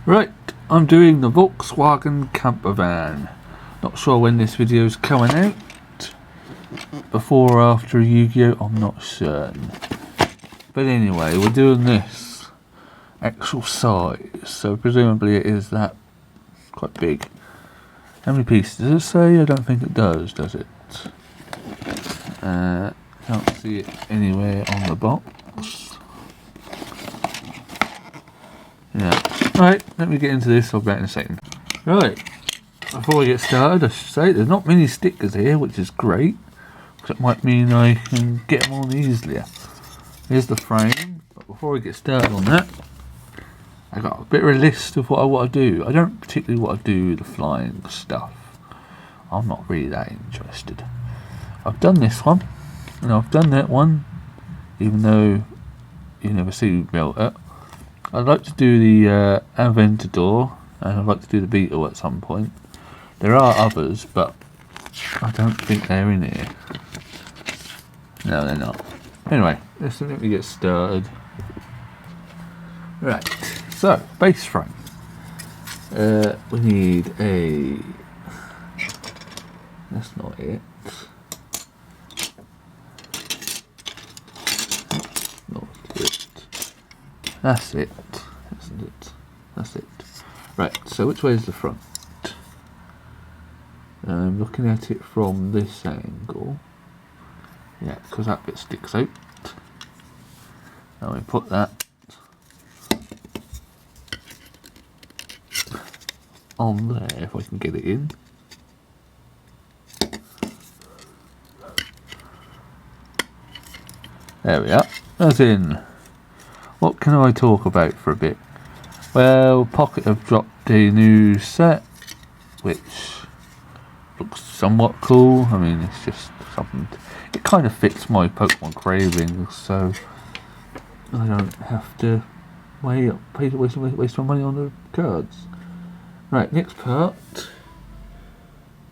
Right, I'm doing the Volkswagen camper van. Not sure when this video is coming out. Before or after Yu-Gi-Oh, I'm not certain. But anyway, we're doing this actual size, so presumably it is that quite big. How many pieces does it say? I don't think it does it? Can't see it anywhere on the box. Yeah. Right, let me get into this. I'll be back in a second. Right, before I get started, I should say there's not many stickers here, which is great, because it might mean I can get them on easier. Here's the frame, but before I get started on that, I got a bit of a list of what I want to do. I don't particularly want to do the flying stuff. I'm not really that interested. I've done this one, and I've done that one, even though you never see me build it. I'd like to do the Aventador, and I'd like to do the Beetle at some point. There are others, but I don't think they're in here. No, they're not. Anyway, let me get started. Right, so, base frame. We need a... That's not it. Not it. That's it, isn't it? That's it. Right, so which way is the front? I'm looking at it from this angle. Yeah, because that bit sticks out. Now we put that on there, if I can get it in. There we are. That's in. What can I talk about for a bit? Well, Pocket have dropped a new set, which looks somewhat cool. I mean, it's just something. It kind of fits my Pokemon cravings, so I don't have to waste my money on the cards. Right, next part.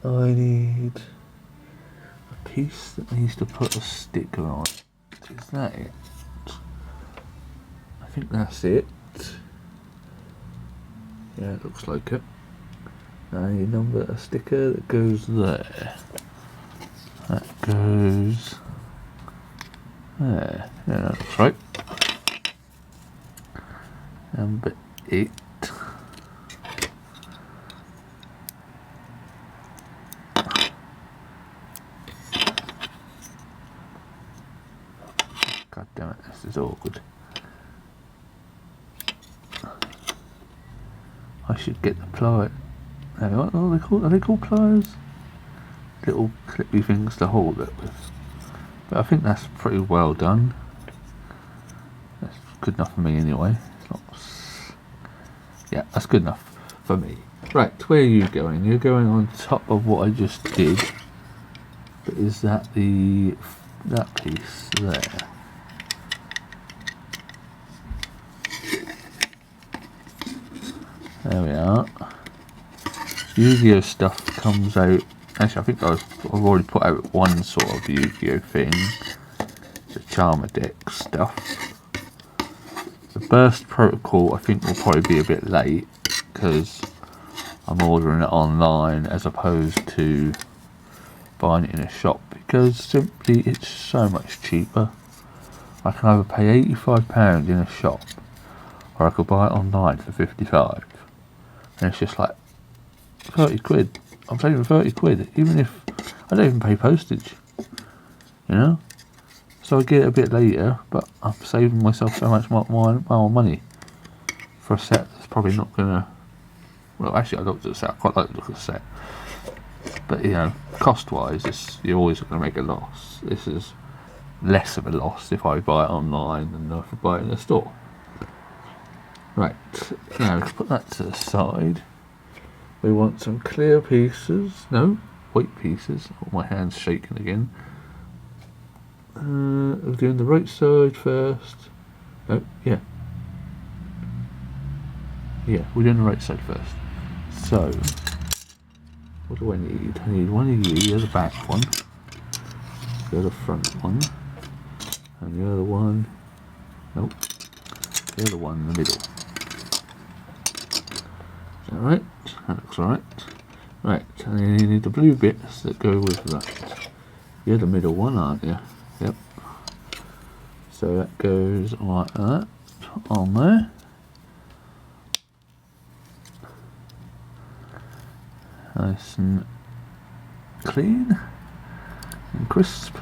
I need a piece that needs to put a sticker on. Is that it? I think that's it. Yeah, it looks like it. I need a sticker that goes there. That goes there. Yeah, that looks right. Number 8. God damn it, this is awkward. I should get the pliers. What are they called? Are they called pliers? Little clippy things to hold it with. But I think that's pretty well done. That's good enough for me anyway. It's not... Yeah, that's good enough for me. Right, where are you going? You're going on top of what I just did. But is that that piece there? There we are. Yu-Gi-Oh stuff comes out. Actually, I think I've already put out one sort of Yu-Gi-Oh thing. The Charmer deck stuff. The Burst Protocol I think will probably be a bit late because I'm ordering it online as opposed to buying it in a shop, because simply it's so much cheaper. I can either pay £85 in a shop, or I could buy it online for 55. And it's just like 30 quid. I'm saving 30 quid, even if I don't even pay postage. You know? So I get it a bit later, but I'm saving myself so much more money for a set that's probably not gonna... Well, actually I looked at the set, I quite like to look at the set. But, you know, cost-wise, you're always going to make a loss. This is less of a loss if I buy it online than if I buy it in a store. Right, now let's put that to the side. We want some clear pieces. No, white pieces. Oh, my hand's shaking again. We're doing the right side first. Oh, yeah. Yeah, we're doing the right side first. So, what do I need? I need one of you, you're the back one. You're the front one. And the other one... Nope. The other one in the middle. Is that right? That looks right. Right, and then you need the blue bits that go with that. You're the middle one, aren't you? Yep. So that goes like that on there. Nice and clean and crisp.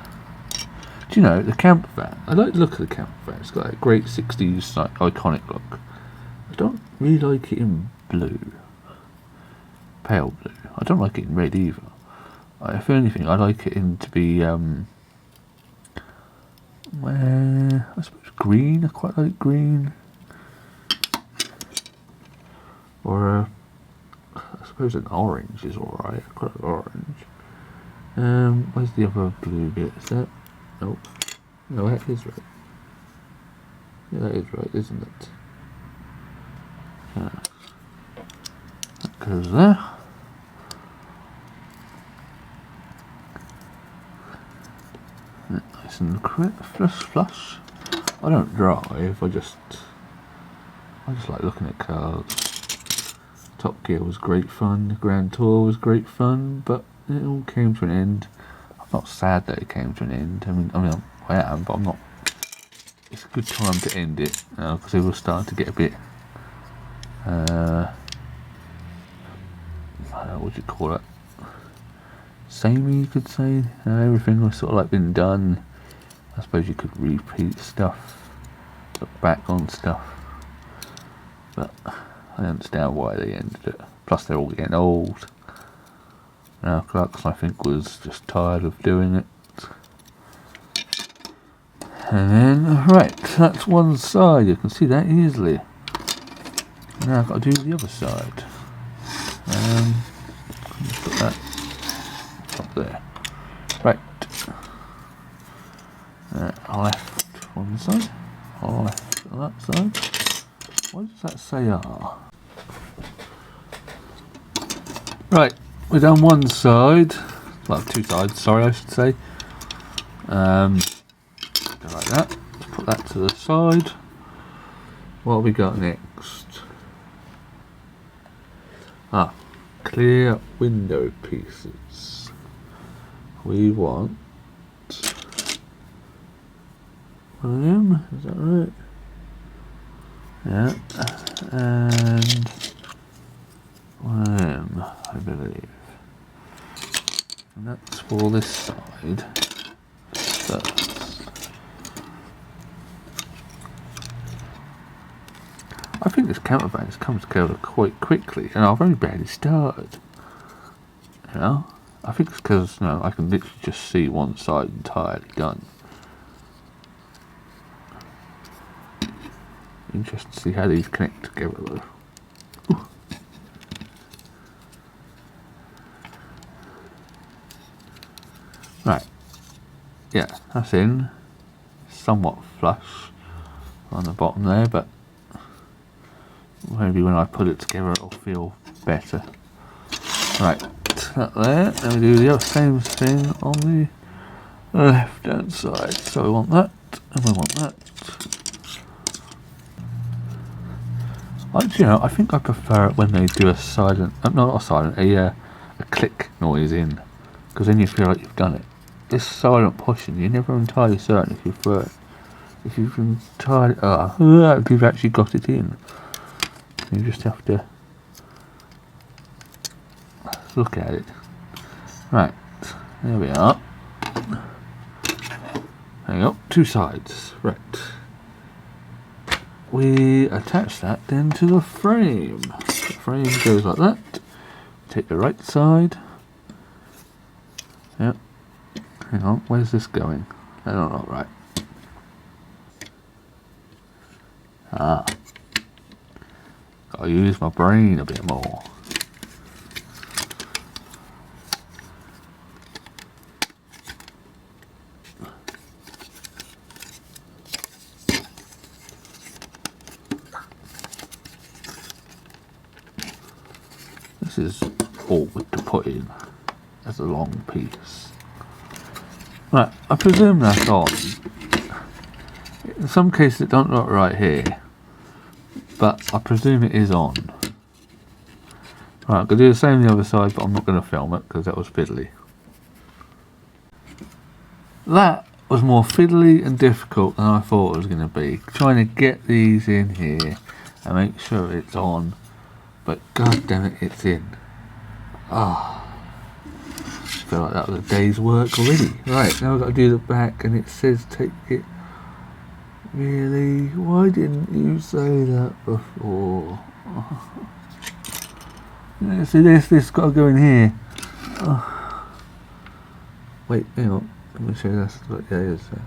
Do you know, the camper van, I like the look of the camper van. It's got that great 60s like, iconic look. I don't really like it in blue. Pale blue. I don't like it in red either. If anything, I like it in to be, I suppose green. I quite like green. Or, I suppose an orange is alright. I quite like orange. Where's the other blue bit? Is that? Nope. No, that is right. Yeah, that is right, isn't it? That goes there. Nice and flush. I don't drive. I just like looking at cars. Top Gear was great fun. The Grand Tour was great fun, but it all came to an end. I'm not sad that it came to an end. I mean, I am, but I'm not. It's a good time to end it now because it was starting to get a bit. I don't know, what do you call it? Samey, you could say. Everything was sort of like been done. I suppose you could repeat stuff, look back on stuff, but I understand why they ended it. Plus, they're all getting old. Now, Clarkson, I think, was just tired of doing it. And then, right, that's one side. You can see that easily. Now I've got to do the other side. Put that up there. Right. Left one side. Left on that side. What does that say are? Right, we've done one side. Well, two sides, sorry, I should say. Go like that. Let's put that to the side. What have we got next? Clear window pieces. We want one of them, is that right? Yeah, and one of them, I believe. And that's for this side first. I think this camper van has come together quite quickly, and I've only barely started. You know, I think it's because I can literally just see one side entirely done. Interesting to see how these connect together, though. Ooh. Right, yeah, that's in. Somewhat flush on the bottom there, but maybe when I put it together it'll feel better. Right, that there. Then we do the same thing on the left hand side. So we want that, and we want that. Actually, I think I prefer it when they do a silent, not a silent, a click noise in, because then you feel like you've done it. This silent pushing, you're never entirely certain if you've if you've actually got it in. You just have to look at it. Right, there we are. There you go, two sides. Right. We attach that then to the frame. The frame goes like that. Take the right side. Yep. Hang on, where's this going? I don't know, right. Gotta use my brain a bit more. This is awkward to put in as a long piece. Right, I presume that's on. In some cases it don't look right here, but I presume it is on. Right, I'm going to do the same on the other side, but I'm not going to film it because that was fiddly. That was more fiddly and difficult than I thought it was going to be. Trying to get these in here and make sure it's on, but god damn it, it's in. Ah, I feel like that was a day's work already. Right, now I've got to do the back, and it says take it. Really? Why didn't you say that before? Yeah, see this got to go in here. Oh. Wait, hang on. Let me show you this. Look, yeah, it is there.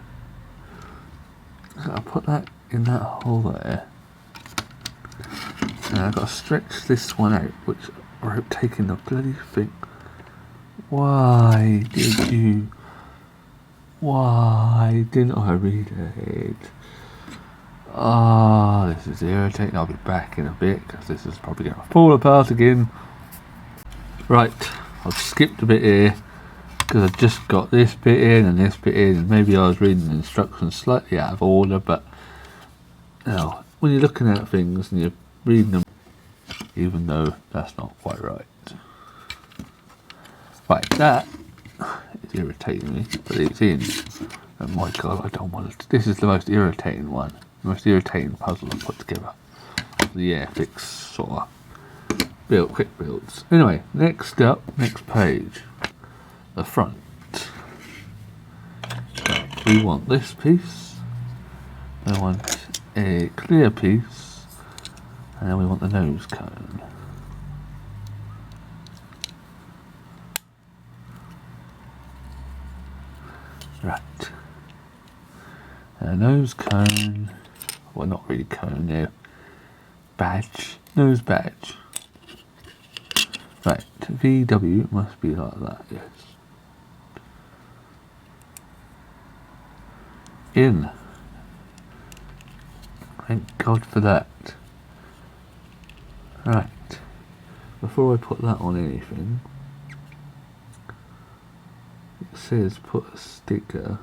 I'll put that in that hole there. And I've got to stretch this one out, which I'm taking the bloody thing. Why did you? Why didn't I read it? Ah, this is irritating. I'll be back in a bit because this is probably going to fall apart again. Right, I've skipped a bit here because I've just got this bit in and this bit in, and maybe I was reading the instructions slightly out of order, but you know, when you're looking at things and you're reading them, even though that's not quite right. Right, that is irritating me, but it's in. Oh my god, I don't want it. This is the most irritating one. The most irritating puzzle I've put together. The Airfix sort of quick builds. Anyway, next up, next page. The front. We want this piece. We want a clear piece. And then we want the nose cone. Right. Nose cone. Well, not really cone now. Badge. Nose badge. Right. VW must be like that, yes. In. Thank God for that. Right. Before I put that on anything, it says put a sticker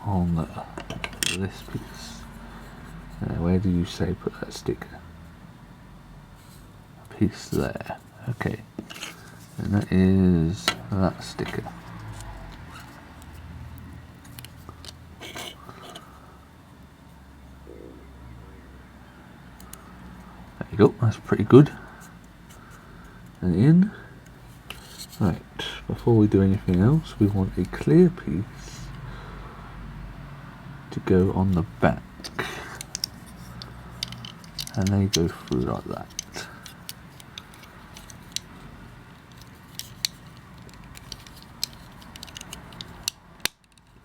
on this piece. Where do you say put that sticker? A piece there. Okay. And that is that sticker. There you go, that's pretty good. And in. Right, before we do anything else, we want a clear piece to go on the back, and they go through like that.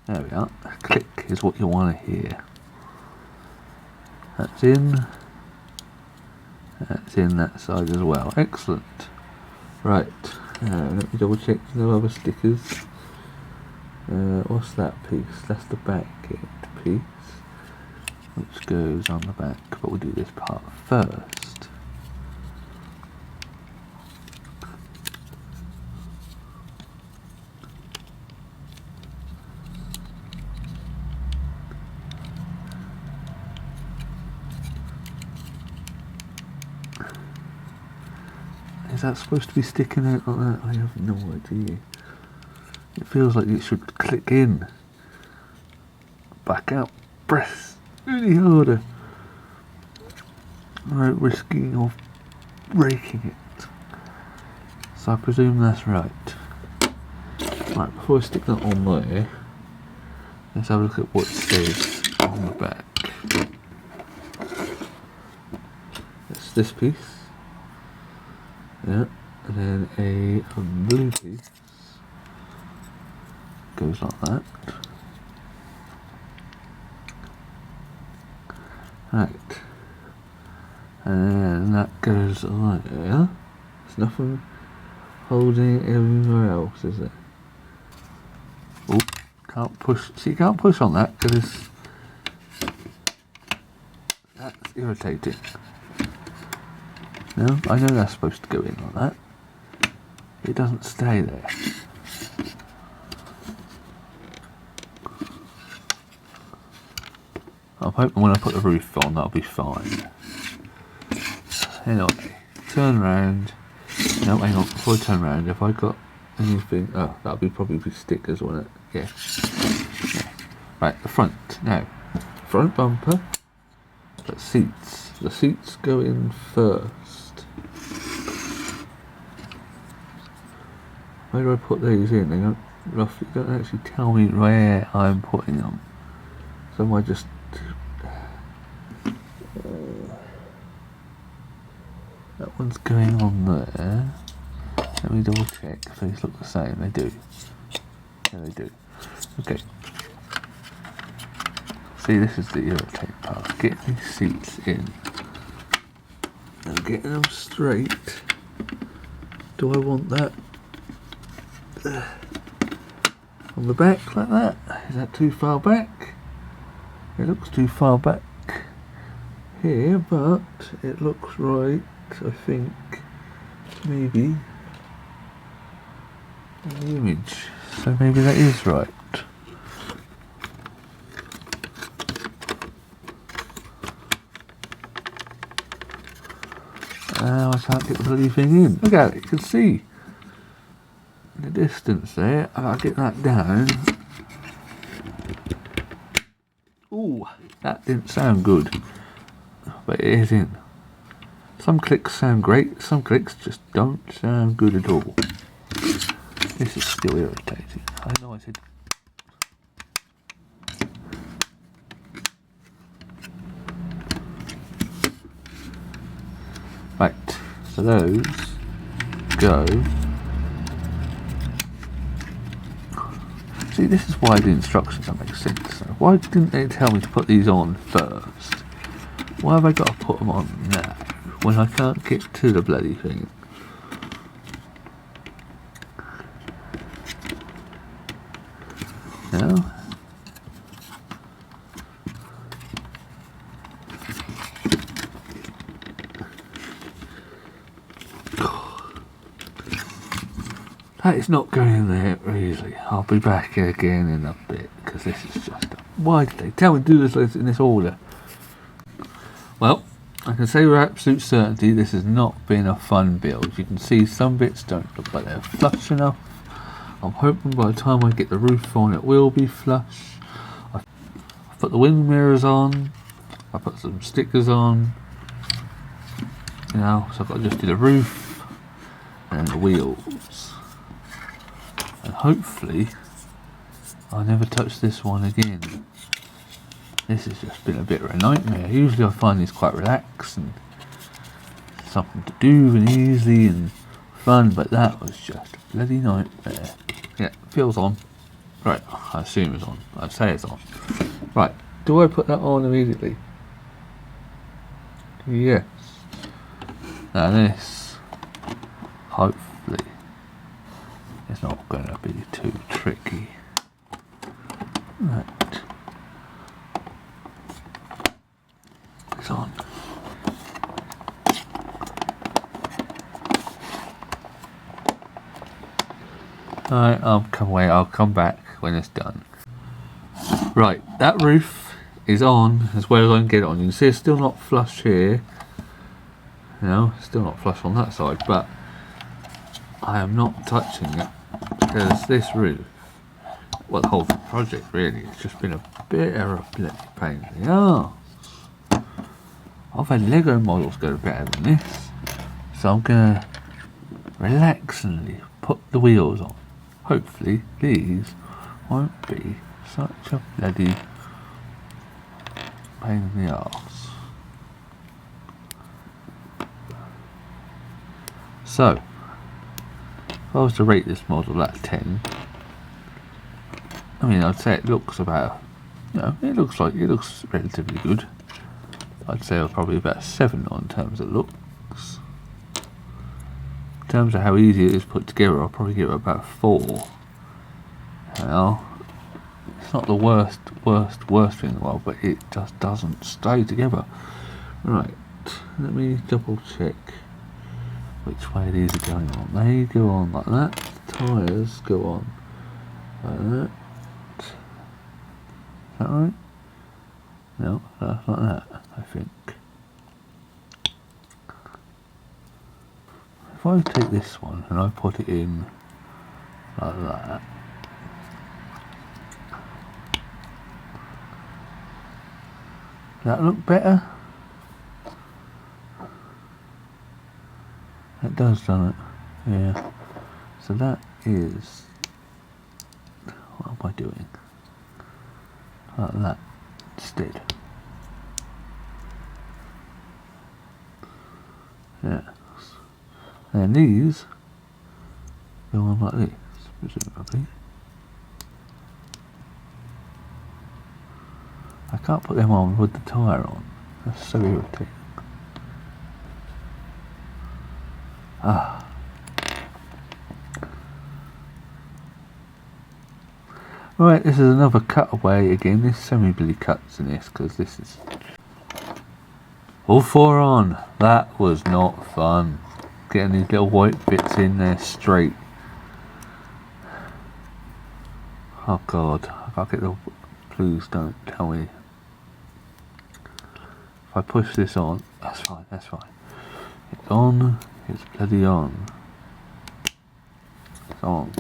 There we are. A click is what you want to hear. That's in. That's in that side as well. Excellent. Right. Let me double check there's no other stickers. What's that piece? That's the back end piece, which goes on the back, but we'll do this part first. Is that supposed to be sticking out like that? I have no idea. It feels like it should click in. Back out. Press really harder. Without risking of breaking it. So I presume that's right. Right, before I stick that on there, let's have a look at what it says on the back. It's this piece. Yeah, and then a blue piece goes like that. Right, and then that goes like there. There's nothing holding it everywhere else, is it? Oh, can't push. See, you can't push on that because that's irritating. No, I know that's supposed to go in like that. It doesn't stay there. I'm hoping when I put the roof on that'll be fine. Anyway, turn around. No, hang on, before I turn around, have I got anything? Oh, that'll be probably stickers, won't it? Yeah. Right, the front. Now, front bumper, but seats. The seats go in first. Where do I put these in? They don't actually tell me where I'm putting them. So am I just... that one's going on there. Let me double check if these look the same. They do. Yeah, they do. Okay. See, this is the irritate part. Get these seats in. And getting them straight. Do I want that on the back like that? Is that too far back? It looks too far back here, but it looks right, I think, maybe, in the image. So maybe that is right. Now I can't get the bloody thing in. Look at it, you can see in the distance there. If I get that down. Ooh, that didn't sound good. But it is in. Some clicks sound great, some clicks just don't sound good at all. This is still irritating. I know I said... Right, so those go... See, this is why the instructions don't make sense. So why didn't they tell me to put these on first? Why have I got to put them on now when I can't get to the bloody thing? No? That is not going there easily. I'll be back again in a bit because this is just... Why did they tell me to do this in this order? Well, I can say with absolute certainty this has not been a fun build. You can see some bits don't look like they're flush enough. I'm hoping by the time I get the roof on it will be flush. I've put the wind mirrors on. I put some stickers on. You know, so I've got to just do the roof and the wheels. And hopefully I'll never touch this one again. This has just been a bit of a nightmare. Usually I find these quite relaxed and something to do and easy and fun, but that was just a bloody nightmare. Yeah, feels on. Right, I assume it's on. I say it's on. Right, do I put that on immediately? Yes. Now this, hopefully, it's not going to be too tricky. Right. It's on. Alright, I'll come back when it's done. Right, that roof is on as well as I can get it on. You can see it's still not flush here. You know, still not flush on that side, but I am not touching it because this roof, well, the whole project really, it's just been a bit of a bloody pain in the arse. I've had Lego models go better than this, so I'm gonna relaxingly put the wheels on. Hopefully these won't be such a bloody pain in the arse. So, if I was to rate this model at 10, I mean, I'd say it looks about, you know, it looks relatively good. I'd say it's probably about 7 on terms of looks. In terms of how easy it is put together, I'll probably give it about 4. Now, it's not the worst thing in the world, but it just doesn't stay together. Right, let me double check which way these are going on. They go on like that. The tyres go on like that. Is that right? No, that's like that, I think. if I take this one and I put it in like that, does that look better? It does, doesn't it? Yeah. So that is, what am I doing? Like that instead. Yeah. And these go on like this, presumably. I can't put them on with the tyre on. That's so irritating. Ah. Right, this is another cutaway again. There's so many bloody cuts in this because this is all 4 on. That was not fun. Getting these little white bits in there straight. Oh god, I can't get the. Please don't tell me. If I push this on, that's fine, that's fine. It's on, it's bloody on. It's on.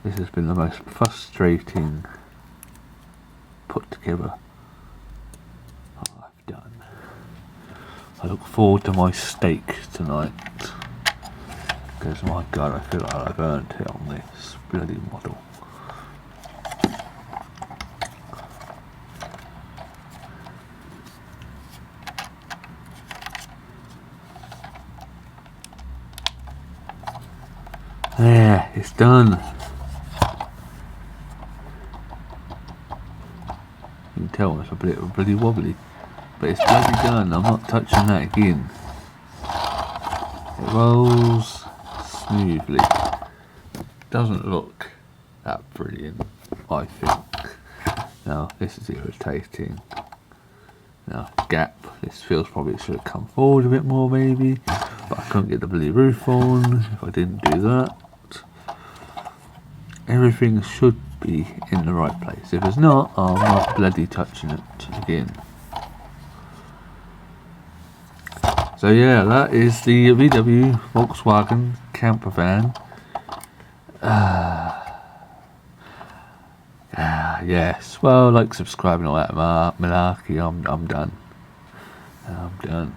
This has been the most frustrating put together I've done. I look forward to my steak tonight. Because my god, I feel like I've earned it on this bloody model. There, it's done. You can tell it's a bit bloody wobbly, but it's bloody done. I'm not touching that again. It rolls smoothly. Doesn't look that brilliant, I think. Now this is irritating. Now gap. This feels probably it should have come forward a bit more maybe, but I couldn't get the bloody roof on if I didn't do that. Everything should be in the right place. If it's not, I'm not bloody touching it again. So yeah, that is the VW Volkswagen camper van. Yes. Well, like, subscribe and all that malarkey. I'm done. I'm done.